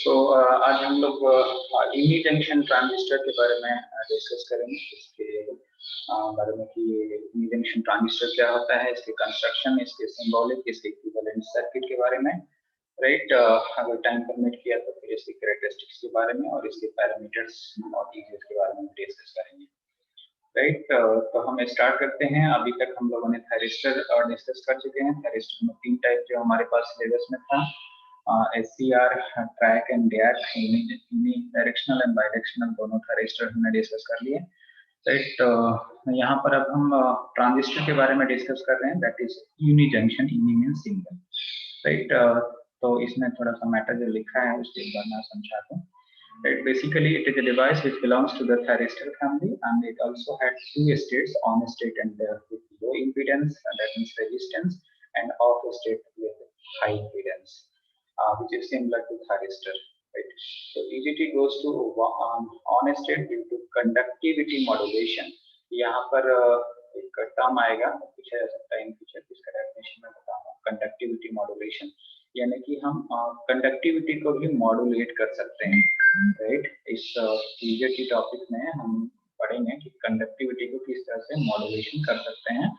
आज हम लोग यूनी जंक्शन ट्रांजिस्टर के बारे में डिस्कस करेंगे। इसके बारे में कि यूनी जंक्शन ट्रांजिस्टर क्या होता है, इसके कंस्ट्रक्शन, इसके सिंबॉलिक, इसके इक्विवेलेंट सर्किट के बारे में, राइट। अगर टाइम परमिट किया तो फिर इसके कैरेक्टरिस्टिक्स के बारे में और इसके पैरामीटर्स और चीजें के बारे में डिस्कस करेंगे, राइट। तो हम स्टार्ट करते हैं। अभी तक हम लोगों ने थायरिस्टर डिस्कस कर चुके हैं। थायरिस्टर में 3 टाइप जो हमारे पास सिलेबस में था, SCR, TRIAC and DIAC, uni directional and bidirectional, दोनों थायरिस्टर हमने डिस्कस कर लिए, राइट। यहाँ पर अब हम ट्रांजिस्टर के बारे में डिस्कस कर रहे हैं, that is uni junction, uni means single, right. तो इसमें थोड़ा सा मैटर जो लिखा है उसके एक बार मैं समझाता हूँ। Right, basically it is a device which belongs to the thyristor family, and it also had 2 states: on state and with low impedance, that means resistance, and off state with high impedance, which is similar to thyristor, right? So EGT goes to on state due to conductivity modulation. यहाँ पर एक term आएगा, पूछा जा सकता है in future, इसका definition में बताऊंगा। कंडक्टिविटी मॉड्यूलेशन यानी कि हम कंडक्टिविटी को भी मॉड्यूलेट कर सकते हैं, राइट। इस पीजीटी टॉपिक में हम पढ़ेंगे कि कंडक्टिविटी को किस तरह से मॉड्यूलेशन कर सकते हैं,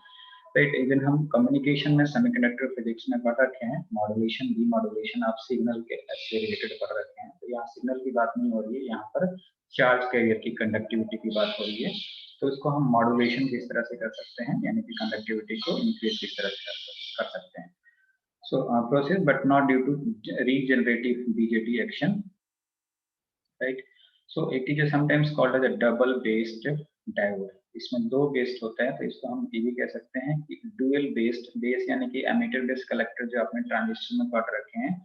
राइट। इवन हम कम्युनिकेशन में सेमीकंडक्टर फिजिक्स में पढ़ रखे हैं, मॉड्यूलेशन, डीमॉड्यूलेशन आप सिग्नल के से रिलेटेड पढ़ रखे हैं। तो यहाँ सिग्नल की बात नहीं हो रही है, यहाँ पर चार्ज कैरियर की कंडक्टिविटी की बात हो रही है। तो इसको हम मॉड्यूलेशन किस तरह से कर सकते हैं, यानी कि कंडक्टिविटी को इंक्रीज किस तरह से कर सकते हैं। So process but not due to regenerative BJT action, right? So it is sometimes called as a double based diode. इसमें 2 बेस्ड होता है, तो इसको हम ये भी कह सकते हैं कि डुअल बेस्ड। बेस यानी कि एमीटर बेस कलेक्टर जो आपने ट्रांजिस्टर में पढ़ रखे हैं,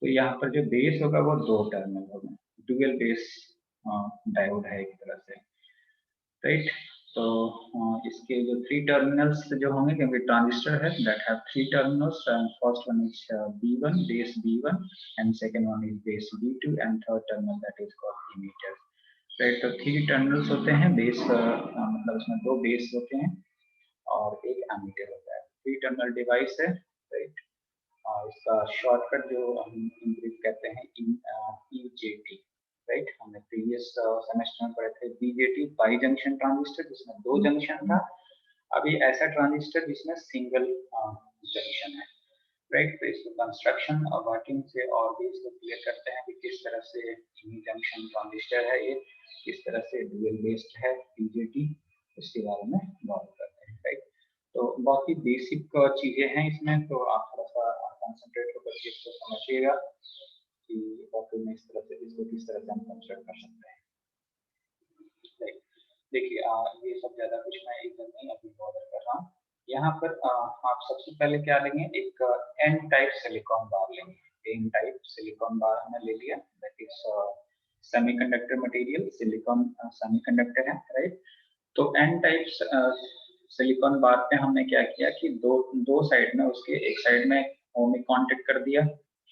तो यहाँ पर जो बेस होगा वो 2 टर्मिनल होगा, डुअल बेस डायोड है एक तरह से, राइट। तो इसके जो 3 टर्मिनल्स जो होंगे, क्योंकि ट्रांजिस्टर है that have 3 terminals, first one is B1, base B1, and second one is base B2, and third terminal that is called emitter, right. तो 3 टर्मिनल्स होते हैं बेस, मतलब इसमें 2 बेस होते हैं और एक एमीटर होता है। 3 टर्मिनल डिवाइस है, राइट। इसका शॉर्टकट जो हम इंग्लिश कहते हैं EJT, राइट। हमने प्रीवियस सेमेस्टर में पढ़े थे बीजेटी, बाई जंक्शन ट्रांजिस्टर, जिसमें 2 जंक्शन था। अभी ऐसा ट्रांजिस्टर जिसमें सिंगल जंक्शन है, राइट। तो इसको कंस्ट्रक्शन और वर्किंग से और भी इसको क्लियर करते हैं कि किस तरह से यूनी जंक्शन ट्रांजिस्टर है, ये किस तरह से डुअल बेस्ड है बीजेटी, इसके बारे में बात करते हैं, राइट। तो बहुत ही बेसिक चीजें हैं इसमें, तो आप थोड़ा सा कंसंट्रेट होकर इसको समझिएगा कि वाकई में इस तरह से इसको किस तरह से हम कंस्ट्रक्ट कर सकते हैं, राइट। देखिए ये सब ज्यादा कुछ मैं एकदम नहीं अभी बॉर्डर कर रहा हूँ। यहाँ पर आप सबसे पहले क्या लेंगे, एक एन टाइप सिलिकॉन बार लेंगे। एन टाइप सिलिकॉन बार हमने ले लिया, that is semiconductor material, silicon semiconductor है, राइट। तो एन टाइप सिलिकॉन बार पे हमने क्या किया कि दो साइड में, उसके एक साइड में ओमिक कांटेक्ट कर दिया,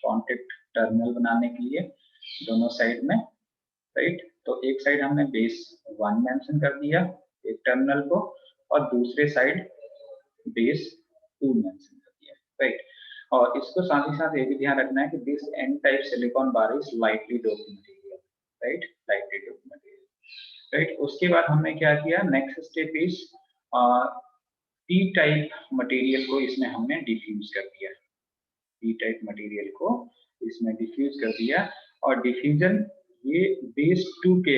कांटेक्ट टर्मिनल बनाने के लिए दोनों साइड में, राइट। तो एक साइड हमने बेस 1 मेंशन कर दिया एक टर्मिनल को, और दूसरे साइड बेस 2 मेंशन कर दिया, राइट। और इसको साथ ही साथ ये भी ध्यान रखना है कि this N type silicon bar is lightly doped material, right, lightly doped material, right. उसके बाद हमने क्या किया, next step is P type material को इसमें हमने डिफ्यूज कर दिया, पी टाइप मटेरियल को इसमें डिफ्यूज कर दिया। और डिफ्यूजन ये बेस 2 के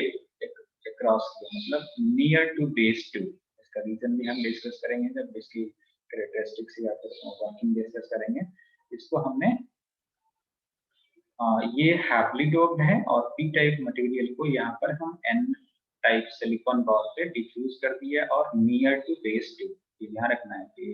क्रॉस किया, मतलब नियर टू बेस 2। इसका रीजन भी हम डिस्कस करेंगे जब इसकी कैरेक्टरिस्टिक्स या फिर वर्किंग डिस्कस करेंगे। इसको हमने ये हैप्ली डोप्ड है, और पी टाइप मटेरियल को यहाँ पर हम एन टाइप सिलिकॉन बार पे डिफ्यूज कर दिया और नियर टू बेस 2। ये ध्यान रखना है कि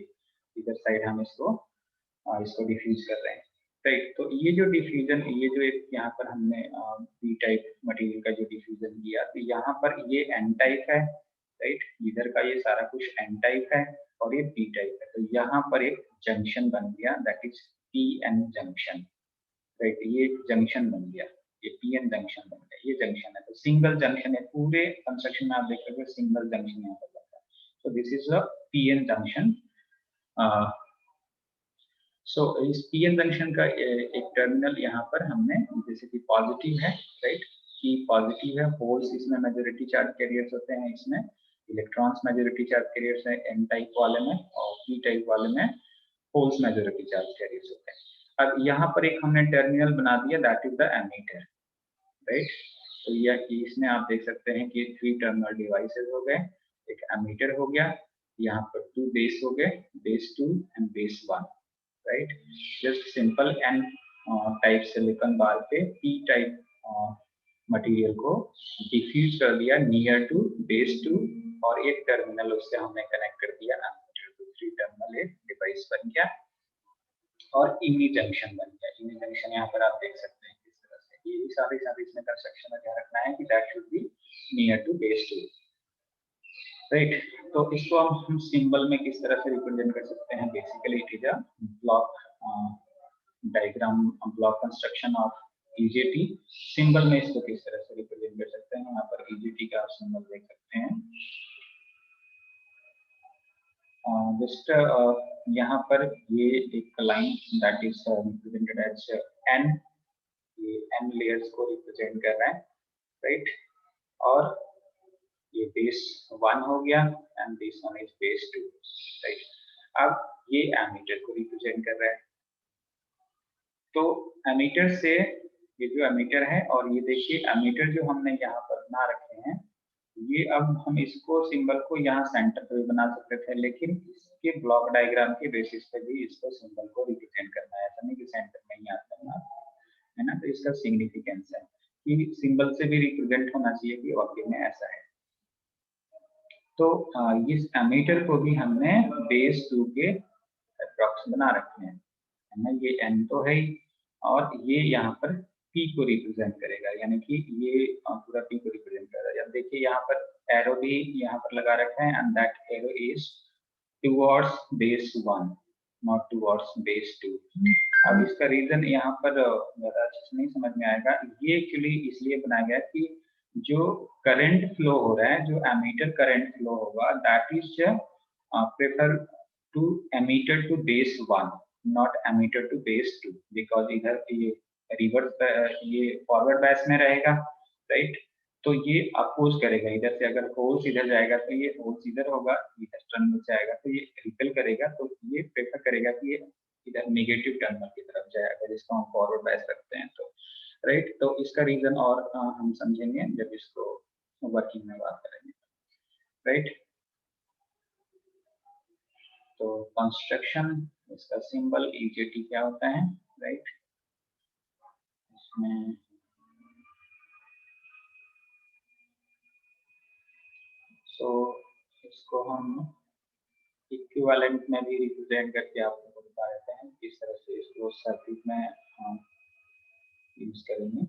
इधर साइड हम इसको डिफ्यूज कर रहे हैं, राइट। तो ये जो डिफ्यूजन, ये जो एक यहाँ पर हमने पी टाइप मटेरियल का जो डिफ्यूजन किया, तो यहाँ पर ये एन टाइप है, राइट। इधर का ये सारा कुछ एन टाइप है और ये पी टाइप है। तो यहाँ पर एक जंक्शन बन गया, that is P N junction, right. ये जंक्शन बन गया, ये पी एन जंक्शन बन गया, ये जंक्शन है। तो सिंगल जंक्शन है, पूरे कंस्ट्रक्शन में आप देख रहे हो सिंगल जंक्शन यहाँ पर बनता है। तो this is a P N junction. So इस पीएन जंक्शन का एक टर्मिनल यहाँ पर हमने, जैसे कि पॉजिटिव है, राइट, कि पॉजिटिव है, होल्स इसमें मेजॉरिटी चार्ज कैरियर्स होते हैं, इसमें इलेक्ट्रॉन्स मेजॉरिटी चार्ज कैरियर्स हैं एन टाइप वाले में, और पी टाइप वाले में होल्स मेजॉरिटी चार्ज कैरियर्स होते हैं। अब यहाँ पर एक हमने टर्मिनल बना दिया, that is the emitter, right. तो यह इसमें आप देख सकते हैं कि 3 टर्मिनल डिवाइसेस हो गए, एक एमीटर हो गया, यहाँ पर 2 बेस हो गए, base 2 and base 1, right. Just simple N type silicon bar पे पी टाइप मटेरियल को डिफ्यूज कर दिया नियर टू बेस 2, और एक टर्मिनल उससे हमने कनेक्ट कर दिया एमीटर, तो 3 टर्मिनल एक डिवाइस बन गया, और इमी जंक्शन बन गया। इमी जंक्शन यहाँ पर आप देख सकते हैं किस तरह से, ये भी साथ इसमें कंस्ट्रक्शन में ध्यान रखना है कि that should be near to base 2, right. तो इसको हम सिंबल में किस तरह से रिप्रेजेंट कर सकते हैं, basically it is a block diagram, block construction of UJT. Symbol में इसको किस तरह से रिप्रेजेंट कर सकते हैं, यहाँ पर ईजेटी का आप सिंबल देख सकते हैं। जस्ट यहाँ पर ये एक line that is represented as N, ये एन लेयर्स को रिप्रेजेंट कर रहा है, राइट। और ये बेस 1 हो गया and this one is base 2, right. अब ये एमीटर को रिप्रेजेंट कर रहा है, तो एमीटर से ये जो एमीटर है, और ये देखिए एमीटर जो हमने यहाँ पर बना रखे हैं, ये अब हम इसको सिंबल को यहाँ सेंटर पे भी बना सकते थे, लेकिन इसके ब्लॉक डायग्राम के बेसिस पे भी इसको सिंबल को रिप्रेजेंट करना है, ऐसा नहीं कि सेंटर में ही आता है ना। तो इसका सिग्निफिकेंस है कि सिंबल से भी रिप्रेजेंट होना चाहिए कि वाकई में ऐसा है। तो इस एमीटर को भी हमने बेस 2 के अप्रॉक्स बना रखे हैं, है ना। ये एन तो है ही, और ये यहाँ पर पी को रिप्रेजेंट करेगा, यानी कि ये पूरा पी को रिप्रेजेंट करेगा। अब देखिए यहाँ पर एरो भी यहाँ पर लगा रखा है, and that arrow is towards base 1, not towards base 2। अब इसका रीजन यहाँ पर ज्यादा अच्छे से नहीं समझ में आएगा, ये एक्चुअली इसलिए बनाया गया कि जो करंट फ्लो हो रहा है, जो एमीटर करंट फ्लो होगा, that is prefer to emitter to base 1, not emitter to base 2, because इधर ये रिवर्स, ये फॉरवर्ड बैच में रहेगा, राइट। तो ये अपोज करेगा, इधर से अगर होल्स इधर जाएगा तो ये होल्स इधर होगा, इधर टर्मिनल से आएगा तो ये रिपेल करेगा, तो ये प्रेफर करेगा कि ये इधर नेगेटिव टर्मिनल की तरफ जाए, अगर इसको हम फॉरवर्ड बैच रखते हैं तो, राइट। तो इसका रीजन और हम समझेंगे जब इसको वर्किंग में बात करेंगे, राइट। तो कंस्ट्रक्शन, इसका सिंबल ईजेटी क्या होता है, राइट। इसमें सो इसको हम इक्विवेलेंट में भी रिप्रेजेंट करके आपको बता देते हैं किस तरह से इसको सर्किट में यूज करेंगे।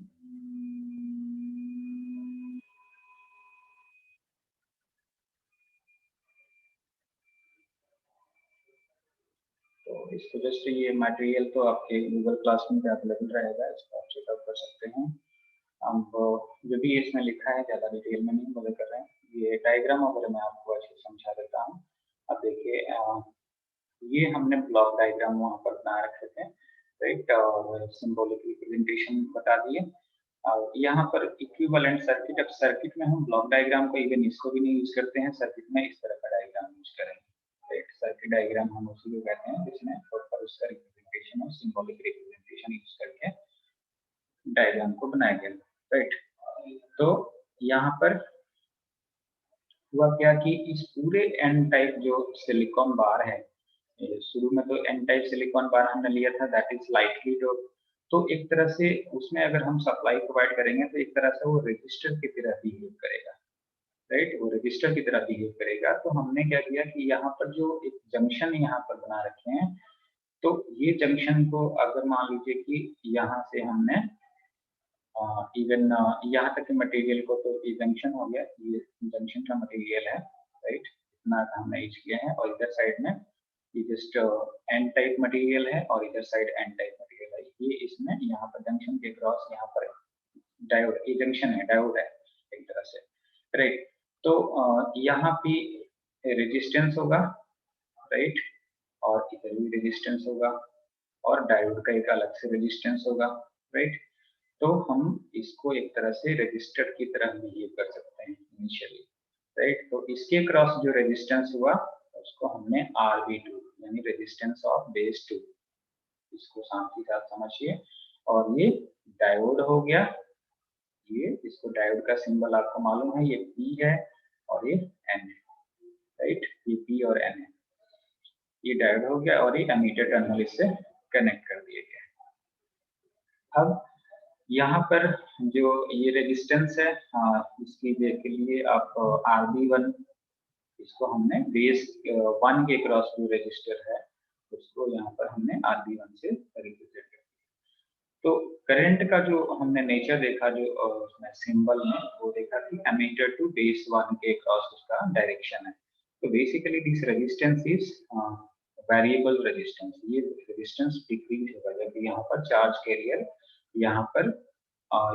तो इसको जस्ट ये मटेरियल तो आपके गूगल क्लासरूम पे अवेलेबल रहेगा, इसको आप चेकआउट कर सकते हैं। अब जो भी इसमें लिखा है ज़्यादा डिटेल में नहीं बोले कर रहे हैं, ये डायग्राम वगैरह मैं आपको अच्छे से समझा देता हूँ। अब देखिए ये हमने ब्लॉक डायग्राम वहाँ पर बना रखे थे, राइट, और सिंबॉलिक रिप्रेजेंटेशन बता दिए। यहाँ पर इक्विवेलेंट सर्किट, अब सर्किट में हम ब्लॉक डायग्राम को इवन इसको भी नहीं यूज करते हैं, सर्किट में इस तरह का डायग्राम यूज करेंगे, राइट। सर्किट डायग्राम हम उसी को कहते हैं जिसमें प्रॉपर उसका रिप्रेजेंटेशन और सिंबॉलिक रिप्रेजेंटेशन यूज करके डायग्राम को बनाया गया, राइट। तो यहाँ पर हुआ क्या कि इस पूरे एन टाइप जो सिलिकॉन बार है, शुरू में तो एन टाइप सिलिकॉन बार हमने लिया था, दैट इज लाइट हीट, तो एक तरह से उसमें अगर हम सप्लाई प्रोवाइड करेंगे तो एक तरह से वो रजिस्टर की तरह बिहेव करेगा, राइट। वो रजिस्टर की तरह बिहेव करेगा। तो हमने क्या किया कि यहाँ पर जो एक जंक्शन यहाँ पर बना रखे हैं, तो ये जंक्शन को अगर मान लीजिए कि यहाँ से हमने इवन यहाँ तक के मटेरियल को, तो ये जंक्शन हो गया, ये जंक्शन का मटेरियल है, राइट, इतना हमने यूज किया है। और इधर साइड में ये जस्ट एन टाइप मटेरियल है, और इधर साइड एन टाइप मटेरियल है। ये इसमें यहाँ पर जंक्शन के क्रॉस यहाँ पर डायोड, ये जंक्शन है, डायोड है एक तरह से, राइट। तो यहाँ पे रेजिस्टेंस होगा, राइट, और इधर भी रेजिस्टेंस होगा, और डायोड का एक अलग से रेजिस्टेंस होगा, राइट। तो हम इसको एक तरह से रजिस्टर की तरह बिहेव कर सकते हैं इनिशियली, राइट। तो इसके क्रॉस जो रेजिस्टेंस हुआ उसको हमने RB2 यानी रेजिस्टेंस ऑफ बेस 2, इसको साथ ही साथ समझिए। और ये डायोड हो गया, ये इसको डायोड का सिंबल आपको मालूम है, ये P है और ये N है, राइट। ये P और N है, ये डायोड हो गया और ये एमीटर टर्मिनल इससे कनेक्ट कर दिए गए। अब यहाँ पर जो ये रेजिस्टेंस है, इसकी के लिए आप RB1, इसको हमने बेस 1 के क्रॉस जो रजिस्टर है उसको यहाँ पर हमने RB1 से रिप्रेजेंट कर दिया। तो करंट का जो हमने नेचर देखा, जो उसमें सिंबल में वो देखा कि एमीटर टू बेस 1 के क्रॉस उसका डायरेक्शन है। तो basically this resistance is variable resistance, ये रेजिस्टेंस डिक्रीज होगा जब यहाँ पर चार्ज कैरियर यहाँ पर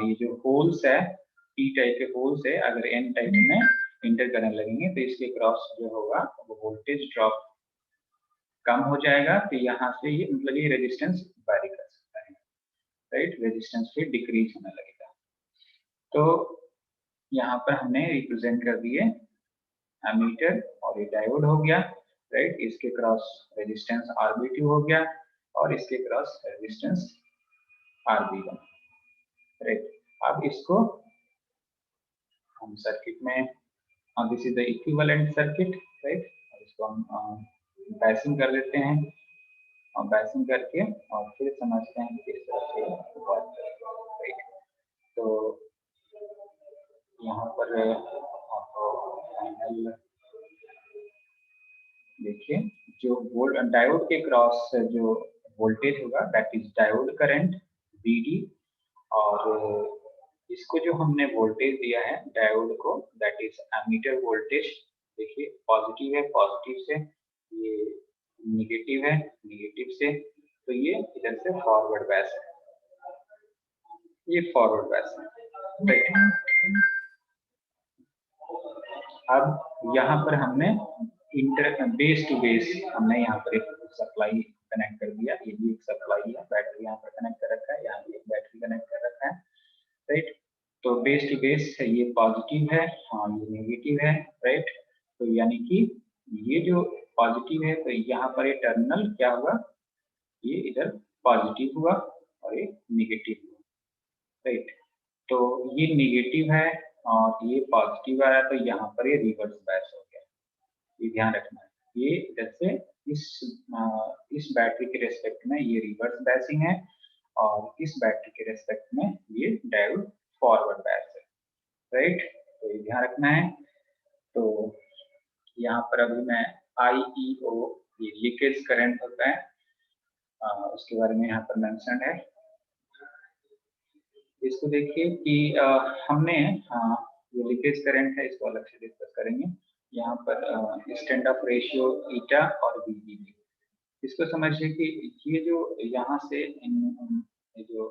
ये जो होल्स है, P टाइप के होल्स है, अगर N टाइप में इंटर करने लगेंगे तो इसके क्रॉस जो होगा वो वोल्टेज ड्रॉप कम हो जाएगा। तो यहाँ से ये मतलब ये रेजिस्टेंस वेरी कर सकता है, राइट। रेजिस्टेंस फिर डिक्रीज होने लगेगा। तो यहाँ पर हमने रिप्रेजेंट कर दिए एमीटर और ये डायोड हो गया, राइट। इसके क्रॉस रेजिस्टेंस RB2 हो गया और इसके क्रॉस रेजिस्टेंस RB1, राइट। अब इसको हम सर्किट में, this is the equivalent circuit, right. इसको हम बैसिंग कर देते हैं और बैसिंग करके और फिर समझते हैं किस तरह से वर्क करेगा, राइट। तो यहाँ पर आपको फाइनल देखिए, जो डायोड के क्रॉस जो वोल्टेज होगा that is diode current BD, और इसको जो हमने वोल्टेज दिया है डायोड को दैट इज एमीटर वोल्टेज, देखिए पॉजिटिव है, पॉजिटिव से, ये नेगेटिव है, नेगेटिव से, तो ये इधर से फॉरवर्ड बैस है, ये फॉरवर्ड बैस है, राइट। अब यहाँ पर हमने इंटर बेस टू बेस हमने यहाँ पर एक सप्लाई कनेक्ट कर दिया, ये भी एक सप्लाई है, बैटरी यहाँ पर कनेक्ट कर रखा है, यहाँ भी एक बैटरी कनेक्ट कर रखा है, राइट। तो बेस टू बेस ये पॉजिटिव है, हाँ ये नेगेटिव है, राइट। तो यानी कि ये जो पॉजिटिव है तो यहाँ पर ये टर्मिनल क्या हुआ, ये इधर पॉजिटिव हुआ और ये नेगेटिव हुआ, राइट। तो ये नेगेटिव है और ये पॉजिटिव आया तो यहाँ पर ये रिवर्स बायस हो गया, ये ध्यान रखना है। ये इधर से इस बैटरी के रेस्पेक्ट में ये रिवर्स बायसिंग है और इस बैटरी के रेस्पेक्ट में ये डायोड फॉरवर्ड बायस है, राइट। तो ये ध्यान रखना है। तो यहाँ पर अभी मैं IEO, ये लीकेज करंट होता है, उसके बारे में यहाँ पर मेंशन है। इसको देखिए कि हमने ये लीकेज करंट है, इसको अलग से डिस्कस करेंगे। यहाँ पर स्टैंड ऑफ रेशियो ईटा और VDB, इसको समझिए कि ये जो यहाँ से ये जो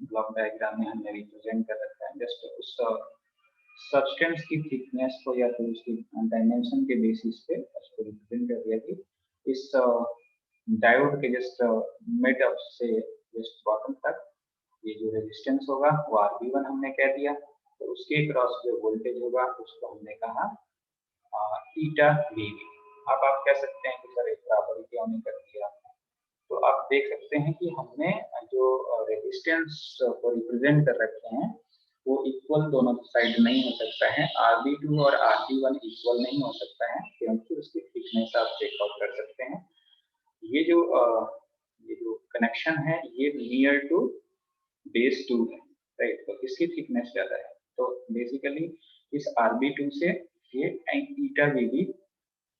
ब्लॉक डायग्राम में हमने रिप्रेजेंट कर रखा है, जस्ट उस सब्सटेंस की थिकनेस को या फिर उसकी डायमेंशन के बेसिस पे उसको रिप्रेजेंट कर दिया कि इस डायोड के जस्ट मिड ऑफ से जस्ट बॉटम तक ये जो रेजिस्टेंस होगा वो RB1 हमने कह दिया, तो उसके क्रॉस जो वोल्टेज होगा उसको हमने कहा ईटा VB। अब आप कह सकते हैं कि सर एक बराबर क्यों नहीं कर दिया, तो आप देख सकते हैं कि हमने जो रेजिस्टेंस को रिप्रेजेंट कर रखे हैं वो इक्वल दोनों साइड नहीं हो सकता है, RB2 और RB1 इक्वल नहीं हो सकता है क्योंकि उसकी थिकनेस आप चेकआउट कर सकते हैं। ये जो कनेक्शन है ये नियर टू बेस 2 है, राइट। तो इसकी थिकनेस ज्यादा है, तो बेसिकली इस RB2 से ये ईटा VB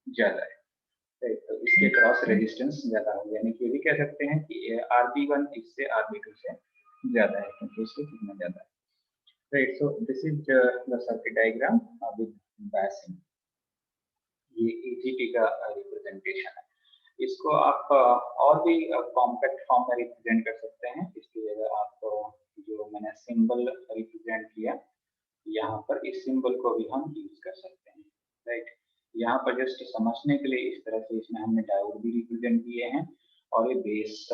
ज्यादा है, राइट। तो इसके क्रॉस रेजिस्टेंस ज्यादा हो, यानी कि ये भी कह सकते हैं कि RB1 इससे RB2 से ज्यादा है क्योंकि इसकी थिकनेस ज्यादा है, right. So this is the circuit diagram with biasing, ये EGT का रिप्रेजेंटेशन है। इसको आप और भी कॉम्पैक्ट फॉर्म में रिप्रेजेंट कर सकते हैं। इसकी जगह आप जो मैंने सिंबल रिप्रेजेंट किया, यहाँ पर इस सिंबल को भी हम यूज कर सकते हैं, राइट। यहाँ पर जस्ट समझने के लिए इस तरह से इसमें हमने डायोड भी रिप्रेजेंट किए हैं और ये बेस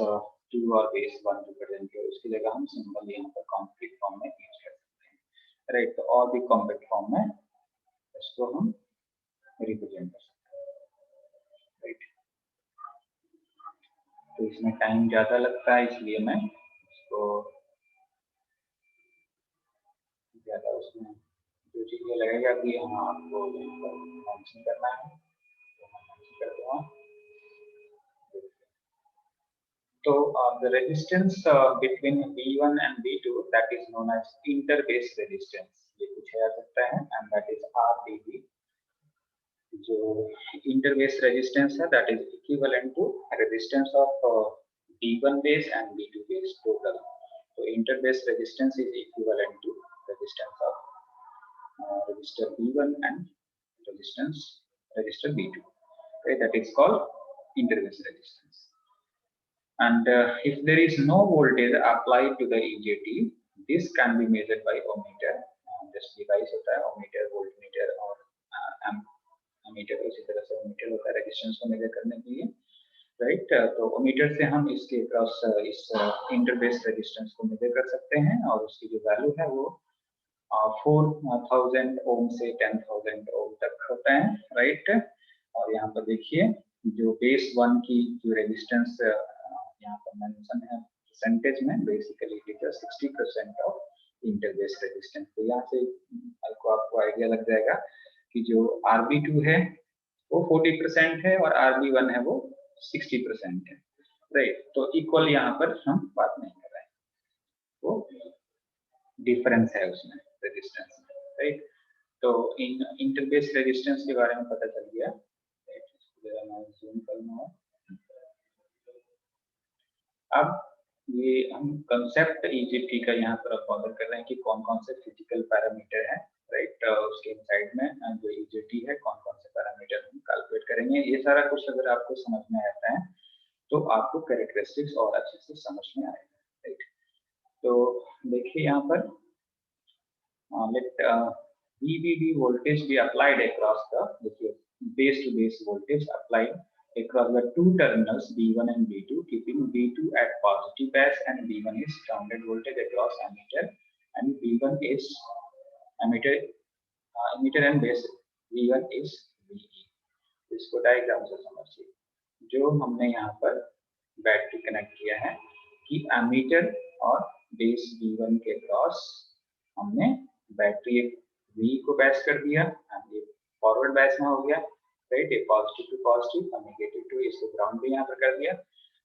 2 और बेस 1 रिप्रेजेंट किया, उसकी जगह हम सिंबल यहाँ पर कॉम्प्लेक्स फॉर्म में यूज कर सकते हैं, राइट। तो और भी कॉम्पैक्ट फॉर्म में इसको हम रिप्रेजेंट कर सकते हैं, राइट। तो इसमें टाइम ज़्यादा लगता है, इसलिए मैं इसको ज़्यादा उसमें जो चीज़ें लगेगा कि हाँ आपको मेंशन करना है तो मैं मेंशन कर दूँगा। So the resistance between V1 and V2, that is known as interbase resistance, ये पूछा जा सकता है, and that is RBB. जो interbase resistance है, that is equivalent to resistance of V1 base and V2 base total. So interbase resistance is equivalent to resistance of resistor V1 and resistor V2. Okay, that is called interbase resistance. And if there is no voltage applied to the EJT, this can be measured by ohmmeter. This device होता है ohmmeter, voltmeter और ammeter, उसी तरह से ohmmeter होता है resistance को measure करने के लिए, right? तो ohmmeter से हम इसके across इस interbase resistance को measure कर सकते हैं और उसकी जो value है वो 4000 ओम से 10,000 ओम तक होता है, right? और यहाँ पर देखिए जो बेस 1 की जो रेजिस्टेंस यहाँ पर मेंशन है परसेंटेज में, basically it is 60% of interbase resistance. तो यहाँ से आपको आइडिया लग जाएगा कि जो RB2 है वो 40% है और RB1 है वो 60% है, राइट। तो इक्वल यहाँ पर हम बात नहीं कर रहे हैं, वो डिफरेंस है उसमें रेजिस्टेंस में, राइट। तो इन इंटरबेस रेजिस्टेंस के बारे में पता चल गया, राइट। मैं जूम करूंगा। अब ये हम कंसेप्ट EJT का यहाँ पर फॉलो कर रहे हैं कि कौन कौन से फिजिकल पैरामीटर है, राइट। उसके इनसाइड में जो EJT है कौन कौन से पैरामीटर हम कैलकुलेट करेंगे। ये सारा कुछ अगर आपको समझ में आता है तो आपको कैरेक्टरिस्टिक्स और अच्छे से समझ में आएगा, राइट। तो देखिए यहाँ पर let VBB voltage be applied across the base to base voltage applied across the two terminals B1 and B2, keeping B2 at positive base and B1 is grounded voltage across ammeter and B1 is emitter and base V1 is VE। इसको diagram से समझिए। जो हमने यहाँ पर battery connect किया है कि एमीटर और बेस V1 के क्रॉस हमने बैटरी V को बैस कर दिया, ये फॉरवर्ड बैस में हो गया, राइट। ये पॉजिटिव टू पॉजिटिव और नेगेटिव टू इसको ग्राउंड भी यहाँ पर कर दिया,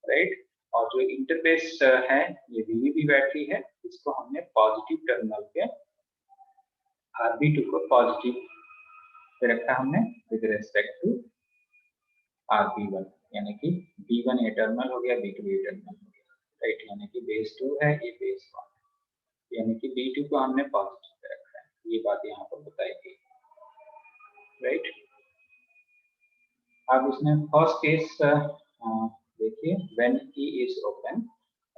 राइट। और जो इंटरफेस है ये VVB बैटरी है, इसको हमने पॉजिटिव टर्मिनल पे RB2 को पॉजिटिव पे रखा हमने विद रेस्पेक्ट टू RB1, यानी कि B1 ए टर्मिनल हो गया, B2 ए टर्मिनल हो गया, राइट। यानी कि बेस 2 है, ये बेस 1 है, यानी कि B2 को हमने पॉजिटिव पे रखा है। ये बात यहाँ पर बताई गई, राइट। अब इसमें फर्स्ट केस देखिए, when E is open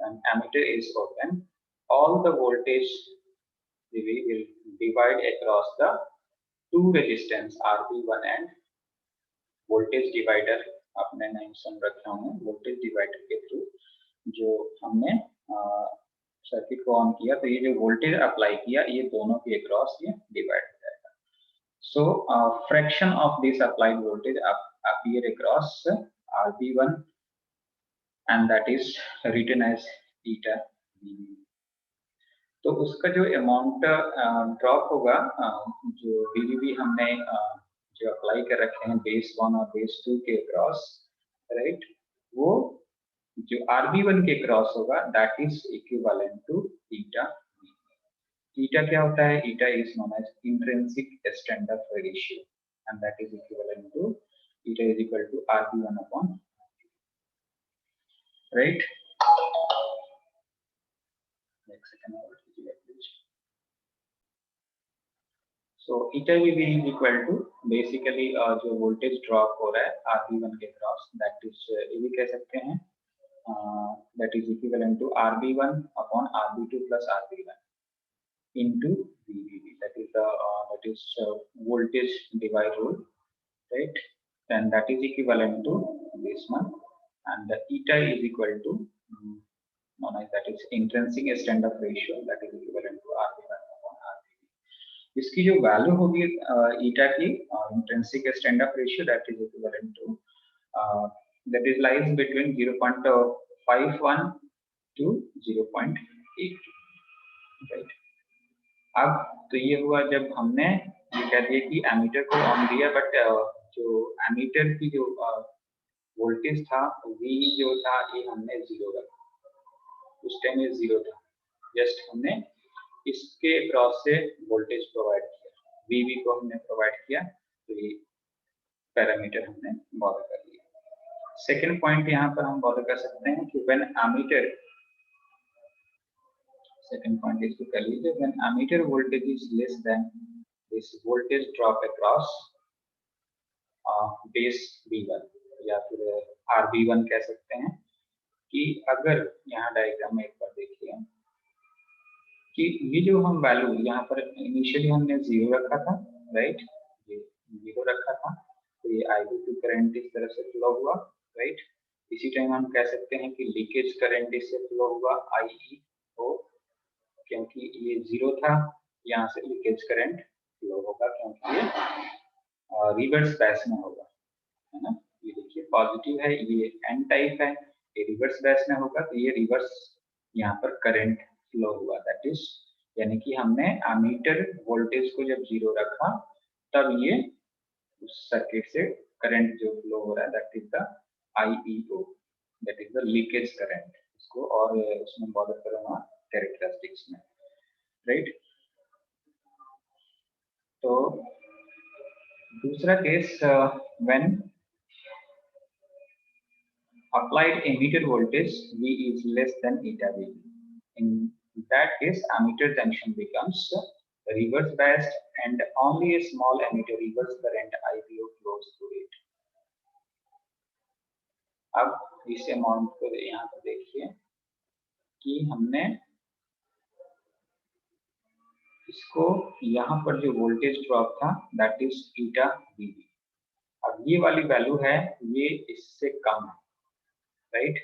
and ammeter is open, all the voltage will divide across the two resistance RB1 and voltage divider अपने नाम सुन रखे होंगे, वोल्टेज डिवाइडर के थ्रू जो हमने सर्किट को ऑन किया तो ये जो वोल्टेज अप्लाई किया ये दोनों के अक्रॉस ये डिवाइड हो जाएगा। So fraction of this applied voltage appear across RB1 and that is written as eta VB। तो उसका जो अमाउंट ड्रॉप होगा जो VBB हमने जो अप्लाई कर रखे हैं बेस 1 और बेस 2 के क्रॉस, राइट, वो जो RB1 के क्रॉस होगा that is equivalent to eta. Eta क्या होता है? Eta is known as intrinsic standard ratio and that is equivalent to eta is equal to RB1 upon, right. एक सेकंड और कीजिए please. So eta VB is equal to basically जो voltage drop हो रहा है RB1 के cross that is ये भी कह सकते हैं that is equivalent to RB1 upon RB2 plus RB1 into VBB, that is voltage divide rule, right? Then that is equivalent to this one and the eta is equal to known as that is intrinsic stand-up ratio that is equivalent to RB1 upon RBB. इसकी जो value होगी eta की intrinsic standoff ratio that is equivalent to that is lies between 0.51 to 0.82, right? अब तो ये हुआ जब हमने ये कह दिया कि एमीटर को ऑन दिया, बट जो एमीटर की जो वोल्टेज था V जो था ये हमने 0 रखा, उस टाइम ये 0 था, जस्ट हमने इसके क्रॉस से वोल्टेज प्रोवाइड किया, VV को हमने प्रोवाइड किया, तो ये पैरामीटर हमने बॉर्डर कर लिया। सेकेंड पॉइंट यहाँ पर हम बॉर्डर कर सकते हैं कि व्हेन एमीटर, सेकेंड पॉइंट इसको कर लीजिए, when ammeter voltage is less than this voltage drop across base V1 या फिर RB1 कह सकते हैं, कि अगर यहाँ डायग्राम में एक बार देखिए कि ये जो हम वैल्यू यहाँ पर इनिशियली हमने 0 रखा था, राइट, ये 0 रखा था, तो ये I2 करंट इस तरह से फ्लो हुआ, राइट। इसी टाइम हम कह सकते हैं कि लीकेज करंट इससे फ्लो हुआ IE0, क्योंकि ये 0 था, यहाँ से लीकेज करंट फ्लो होगा क्योंकि ये रिवर्स बैच में होगा, है ना। ये देखिए पॉजिटिव है, ये एन टाइप है, ये रिवर्स बैच में होगा, तो ये रिवर्स यहाँ पर करंट फ्लो हुआ, दैट इज, यानी कि हमने एमीटर वोल्टेज को जब 0 रखा तब ये उस सर्किट से करंट जो फ्लो हो रहा है that is the IEO, that is the leakage current. इसको और उसमें बॉर्डर करूंगा कैरेक्टरिस्टिक्स में, राइट। तो दूसरा case, when applied emitter voltage V is less than eta V. In that case, emitter junction becomes reverse biased and only a small emitter reverse current IPO flows through it. अब इस amount को यहाँ पर देखिए कि हमने इसको यहाँ पर जो वोल्टेज ड्रॉप था दैट इज eta VB। अब ये वाली वैल्यू है, ये इससे कम है, राइट,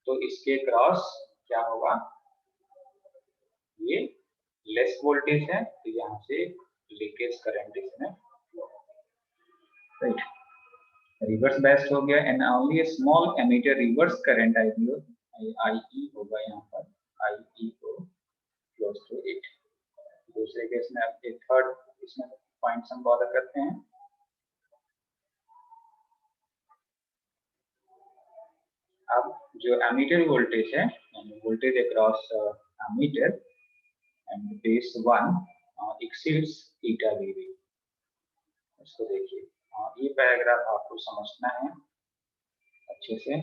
तो इसके क्रॉस क्या होगा, ये लेस वोल्टेज है, तो यहाँ से लीकेज करंट इसमें, राइट, रिवर्स बेस्ट हो गया and only a small emitter reverse current IE होगा, यहाँ पर IEO क्लोज टू इट। दूसरे केस में अब एक थर्ड इसमें पॉइंट हम बॉर्डर करते हैं। अब जो एमीटर वोल्टेज है, voltage across emitter and base 1 exceeds eta VB। इसको देखिए, ये पैराग्राफ आपको समझना है अच्छे से।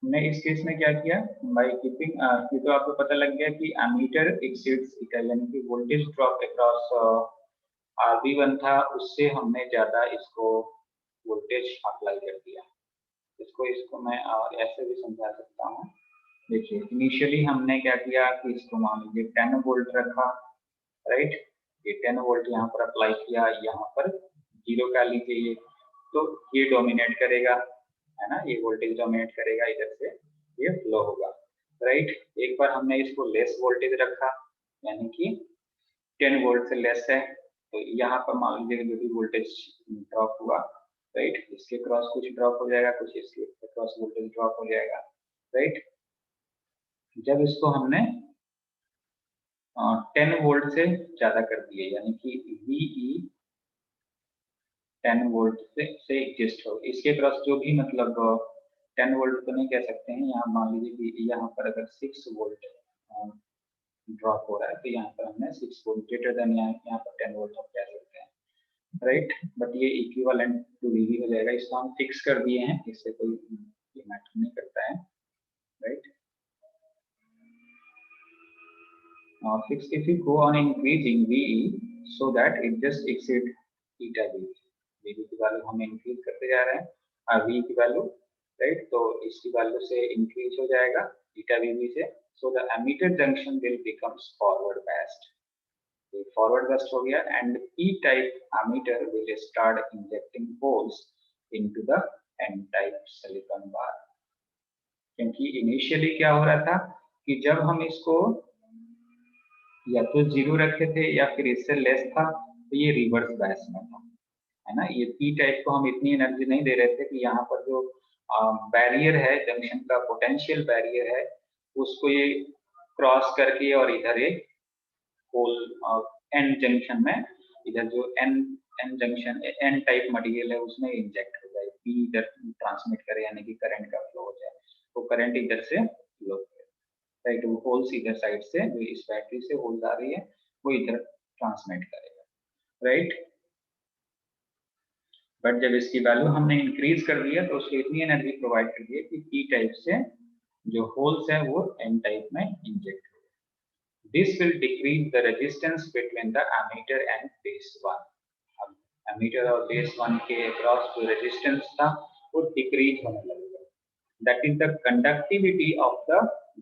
हमने इस केस में क्या किया, बाय कीपिंग ये तो आपको पता लग गया कि एमीटर एक्सीड्स eta, यानी कि वोल्टेज ड्रॉप अक्रॉस RB1 था, उससे हमने ज्यादा इसको वोल्टेज अप्लाई कर दिया। इसको मैं ऐसे भी समझा सकता हूँ। देखिए इनिशियली हमने क्या किया कि इसको मान लीजिए 10 वोल्ट रखा, राइट, ये 10 वोल्ट यहाँ पर अप्लाई किया, यहाँ पर 0 का लीजिए ये, तो ये डोमिनेट करेगा, है ना, ये वोल्टेज डोमिनेट करेगा, इधर से ये फ्लो होगा, राइट। एक बार हमने इसको लेस वोल्टेज रखा, यानी कि 10 वोल्ट से लेस है, तो यहाँ पर मान लीजिए जो भी वोल्टेज ड्रॉप हुआ, राइट, इसके क्रॉस कुछ ड्रॉप हो जाएगा, कुछ इसके क्रॉस वोल्टेज ड्रॉप हो जाएगा, राइट। जब इसको हमने 10 वोल्ट से ज्यादा कर दिए, यानी कि VE 10 वोल्ट से एडजस्ट हो, इसके क्रॉस जो भी मतलब 10 वोल्ट तो नहीं कह सकते हैं, यहाँ मान लीजिए कि यहाँ पर अगर 6 वोल्ट ड्रॉप हो रहा है, तो यहाँ पर हमने 6 वोल्ट ग्रेटर देन यहाँ पर 10 वोल्ट हम कह सकते हैं, राइट, बट ये इक्विवेलेंट टू VB हो जाएगा। इसको हम फिक्स कर दिए हैं, इससे कोई मैटर नहीं करता है, right. Fix if you go on increasing VE so that it just exceed eta VB। VB की वैल्यू हम इंक्रीज करते जा रहे हैं, V की वैल्यू, राइट, तो इसकी वैल्यू से इंक्रीज हो जाएगा eta VB से, so the emitter junction will becomes forward biased। तो फॉरवर्ड बेस्ट हो गया and P type emitter will start injecting holes into the N type silicon bar. क्योंकि इनिशियली क्या हो रहा था कि जब हम इसको या तो 0 रखे थे या फिर इससे लेस था तो ये रिवर्स बायस में था, है ना। ये पी टाइप को हम इतनी एनर्जी नहीं दे रहे थे कि यहाँ पर जो बैरियर है, जंक्शन का पोटेंशियल बैरियर है, उसको ये क्रॉस करके और इधर एक होल एन जंक्शन में, इधर जो N N junction N type material है उसमें इंजेक्ट हो जाए, पी इधर ट्रांसमिट करे, यानी कि करंट का फ्लो हो जाए, तो करंट इधर से फ्लो करे, राइट। वो होल्स इधर साइड से, जो इस बैटरी से होल्स आ रही है वो इधर ट्रांसमिट करेगा, राइट। बट जब इसकी वैल्यू हमने इंक्रीज कर दिया तो उसको इतनी एनर्जी प्रोवाइड कर दी कि पी टाइप से जो होल्स है वो एन टाइप में इंजेक्ट हो। This will decrease the resistance between the emitter and base one. अब एमीटर और बेस वन के अक्रॉस जो रेजिस्टेंस था वो डिक्रीज होने लगेगा। That is the conductivity of the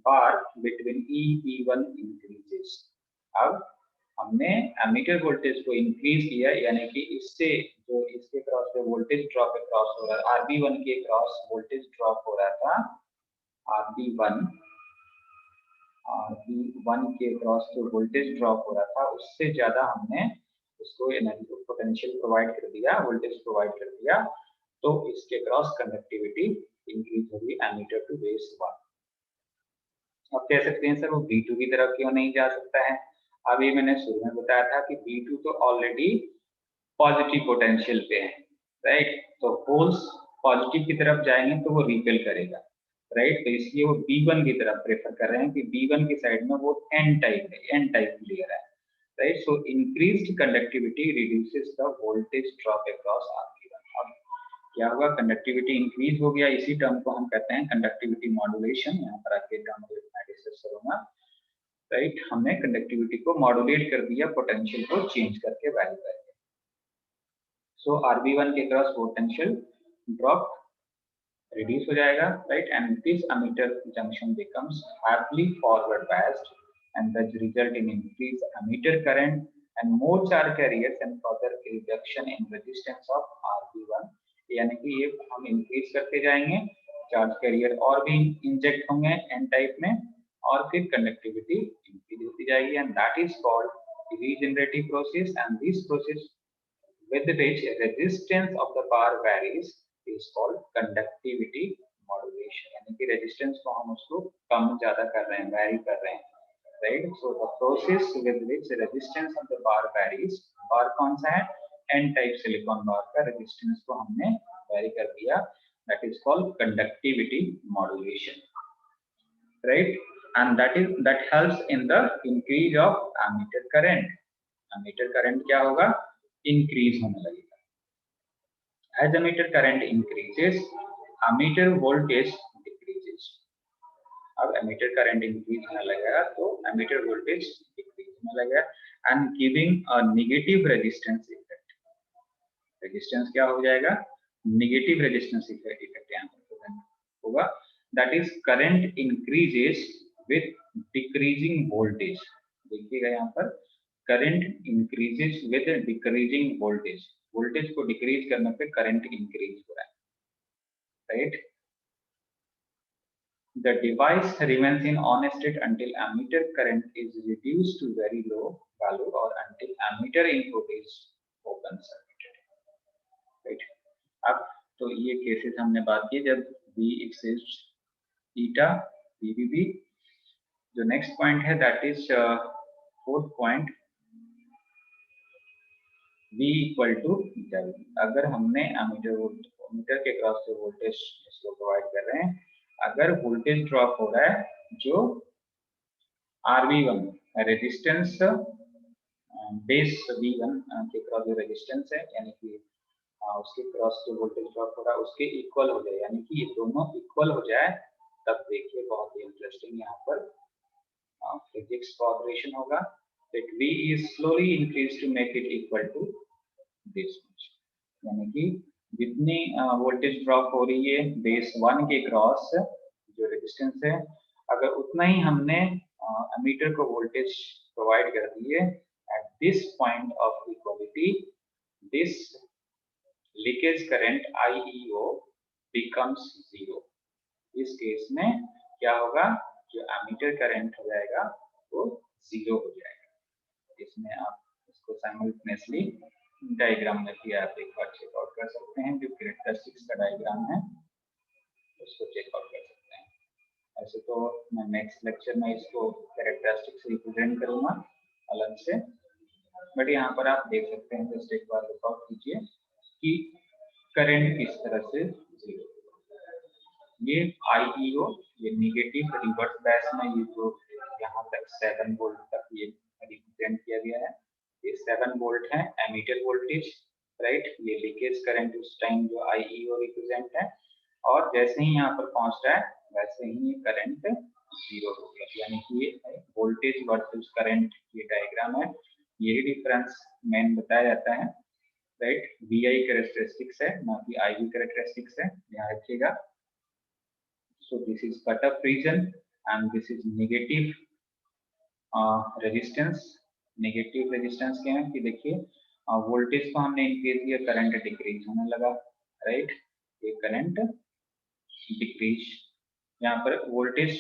bar between E P one increases. अब हमने एमीटर वोल्टेज को इंक्रीज किया, यानी कि इससे जो इसके क्रॉस पे वोल्टेज ड्रॉप क्रॉस हो रहा है, RB1 के क्रॉस वोल्टेज ड्रॉप हो रहा था, RB1 के क्रॉस जो वोल्टेज ड्रॉप हो रहा था उससे ज्यादा हमने उसको एनर्जी पोटेंशियल प्रोवाइड कर दिया, वोल्टेज प्रोवाइड कर दिया, तो इसके क्रॉस कंडक्टिविटी इंक्रीज होगी एमीटर टू बेस वन। अब कह सकते हैं सर वो B2 की तरफ क्यों नहीं जा सकता है। अब ये मैंने शुरू में बताया था कि B2 तो ऑलरेडी पॉजिटिव पोटेंशियल पे है, राइट। तो होल्स पॉजिटिव की तरफ जाएंगे तो वो रिपेल करेगा, राइट। तो इसलिए वो B1 की तरफ प्रेफर कर रहे हैं कि B1 की साइड में वो N टाइप है, N टाइप क्लियर है, right. So increased conductivity reduces the voltage drop across RB1। अब क्या हुआ, कंडक्टिविटी इंक्रीज हो गया, इसी टर्म को हम कहते हैं कंडक्टिविटी मॉड्यूलेशन। यहाँ पर आके टर्म मैं डिस्कस करूंगा, राइट। हमने कंडक्टिविटी को मॉड्यूलेट कर दिया, पोटेंशियल को चेंज करके, वैल्यू करके। सो RB1 के क्रॉस पोटेंशियल ड्रॉप रिड्यूस हो जाएगा, right, and this emitter junction becomes hardly forward biased and that result in increased emitter current and more charge carriers and further reduction in resistance of RB1। यानी कि ये हम increase करते जाएंगे, charge carrier और भी इंजेक्ट होंगे N type में, और फिर कंडक्टिविटी इंक्रीज होती जाएगी, and that is called regenerative process. And this process with which resistance of the bar varies is called conductivity modulation। यानी कि रेजिस्टेंस को हम उसको कम ज्यादा कर रहे हैं, वैरी कर रहे हैं, right। So the process with which resistance of the bar varies, bar कौन सा है, n type silicon bar का resistance को हमने vary कर दिया, that is called conductivity modulation, right। And that helps in the increase of ammeter current। ammeter current क्या होगा, increase होने लगेगा। as ammeter current increases, ammeter voltage decreases। अब एमीटर करंट इंक्रीज होने लगेगा तो एमीटर वोल्टेज डिक्रीज होने लगेगा, and giving a negative resistance effect. Resistance क्या हो जाएगा, नेगेटिव रेजिस्टेंस इफेक्ट यहाँ पर होगा। That is current increases with decreasing voltage. देखिएगा यहाँ पर current increases with decreasing voltage, voltage को डिक्रीज करने पे करंट इंक्रीज हो रहा है, right. The device remains in on state until ammeter current is reduced to very low value or until ammeter input is open circuited, right। अब तो ये cases हमने बात की जब V exists eta VBB। जो नेक्स्ट पॉइंट है that is fourth point, V equal to W। अगर हमने एमीटर के क्रॉस से वोल्टेज इसको प्रोवाइड कर रहे हैं, अगर वोल्टेज ड्रॉप हो रहा है जो RB1 रेजिस्टेंस बेस V1 के क्रॉस जो रेजिस्टेंस है, यानी कि उसके क्रॉस जो वोल्टेज ड्रॉप हो रहा है उसके इक्वल हो जाए, यानी कि ये दोनों इक्वल हो जाए, तब देखिए बहुत ही इंटरेस्टिंग यहाँ पर फिजिक्स का ऑपरेशन होगा। that V is slowly increased to make it equal to this much। यानी कि जितनी वोल्टेज ड्रॉप हो रही है बेस 1 के क्रॉस जो रेजिस्टेंस है, अगर उतना ही हमने एमीटर को वोल्टेज प्रोवाइड कर दिए at this point of equality, this leakage current IEO becomes 0। इस केस में क्या होगा, जो एमीटर करंट हो जाएगा वो 0 हो जाएगा। इसमें आप इसको साइमल्टेनियसली डायग्राम में भी आप एक बार चेकआउट कर सकते हैं, जो कैरेक्टरिस्टिक्स का डायग्राम है उसको चेकआउट कर सकते हैं। ऐसे तो मैं नेक्स्ट लेक्चर में इसको कैरेक्टरिस्टिक्स रिप्रेजेंट करूंगा अलग से, बट यहाँ पर आप देख सकते हैं, जस्ट एक बार लुकआउट कीजिए कि करंट किस तरह से 0। ये IEO, ये निगेटिव रिवर्स बैच में ये जो यहाँ तक 7 वोल्ट तक ये रिप्रेजेंट किया गया है, ये 7 वोल्ट है एमीटर वोल्टेज, राइट। ये लीकेज करंट उस टाइम जो IEO रिप्रेजेंट है, और जैसे ही यहाँ पर पहुंच रहा है वैसे ही ये करंट 0 हो गया, यानी कि ये वोल्टेज वर्सेस करंट ये डायग्राम है। यही डिफरेंस मेन बताया जाता है, राइट। VI कैरेक्टरिस्टिक्स है, ना कि IV कैरेक्टरिस्टिक्स है, ध्यान रखिएगा। So this is cut-off region and this is negative resistance। Negative resistance क्या है कि देखिए वोल्टेज को हमने इंक्रीज किया, करंट डिक्रीज होने लगा, राइट। ये करंट डिक्रीज, यहाँ पर वोल्टेज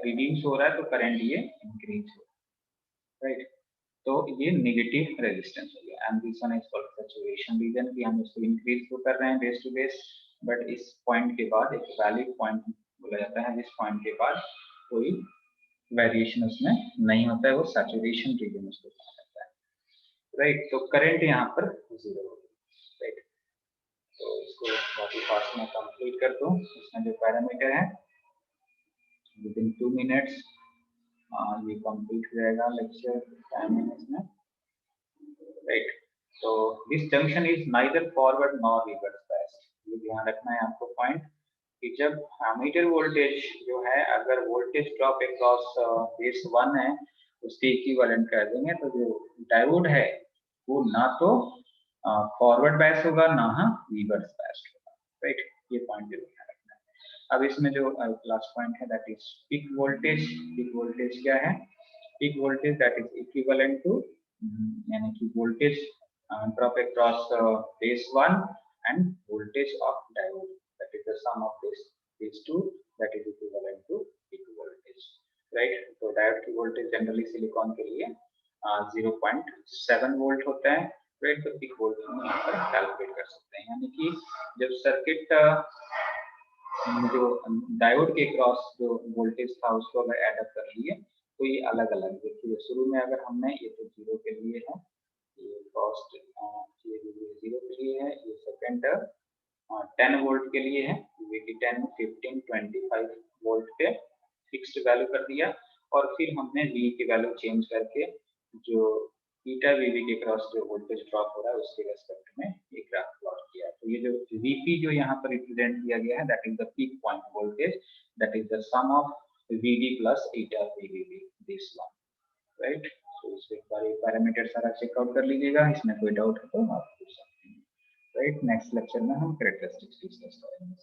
रिड्यूस हो रहा है तो करंट ये इंक्रीज हो, राइट। तो ये नेगेटिव रेजिस्टेंस हो गया। And this one is called saturation region, कि हम इसको इंक्रीज तो कर रहे हैं बेस टू बेस, बट इस पॉइंट के बाद एक वैलिड पॉइंट बोला जाता है, जिस पॉइंट के बाद कोई वेरिएशन उसमें नहीं होता है, वो सैचुरेशन रीजन उसको कहा जाता है, राइट। तो करंट यहाँ पर 0 हो गया, राइट। तो इसको काफी फास्ट में कंप्लीट कर दूं। इसमें जो पैरामीटर है विदिन 2 मिनट्स ये कंप्लीट हो जाएगा लेक्चर 10 मिनट्स में, राइट। तो this junction is neither forward nor reverse biased, ये ध्यान रखना है आपको पॉइंट, कि जब एमीटर वोल्टेज जो है अगर वोल्टेज ड्रॉप अक्रॉस बेस 1 है उसके इक्विवेलेंट कर देंगे, तो जो डायोड है वो ना तो फॉरवर्ड बायस होगा ना रिवर्स बायस होगा, राइट। ये पॉइंट ध्यान रखना है। अब इसमें जो लास्ट पॉइंट है that is peak voltage. Peak voltage क्या है? Peak voltage that is equivalent to, यानी कि voltage drop across base 1 and voltage of diode, that is the sum of these two, that is equivalent to peak voltage, right। तो diode की voltage generally silicon के लिए 0.7 volt होता है, right. तो peak voltage हम यहाँ पर कैलकुलेट कर सकते हैं, यानी कि जब सर्किट जो डायोड के क्रॉस जो वोल्टेज था उसको अगर ऐड अप कर लिए तो ये अलग अलग, देखिए शुरू में अगर हमने, ये तो 0 के लिए है, ये फर्स्ट ये 0 के लिए है, ये सेकंड 10 वोल्ट के लिए है, VT10 15 25 वोल्ट पे फिक्स्ड वैल्यू कर दिया, और फिर हमने V की वैल्यू चेंज करके जो बीटा VV के क्रॉस जो वोल्टेज ड्रॉप हो रहा है उसके रेस्पेक्ट में एक ग्राफ प्लॉट किया। तो ये जो VP जो यहाँ पर रिप्रेजेंट किया गया है that is the peak point voltage, that is the sum of VD plus eta VVB, this one, right. तो इस एक बार ये पैरामीटर सारा चेकआउट कर लीजिएगा, इसमें कोई डाउट है तो आप पूछ सकते हैं, राइट। नेक्स्ट लेक्चर में हम कैरेक्टरिस्टिक्स डिस्कस करेंगे।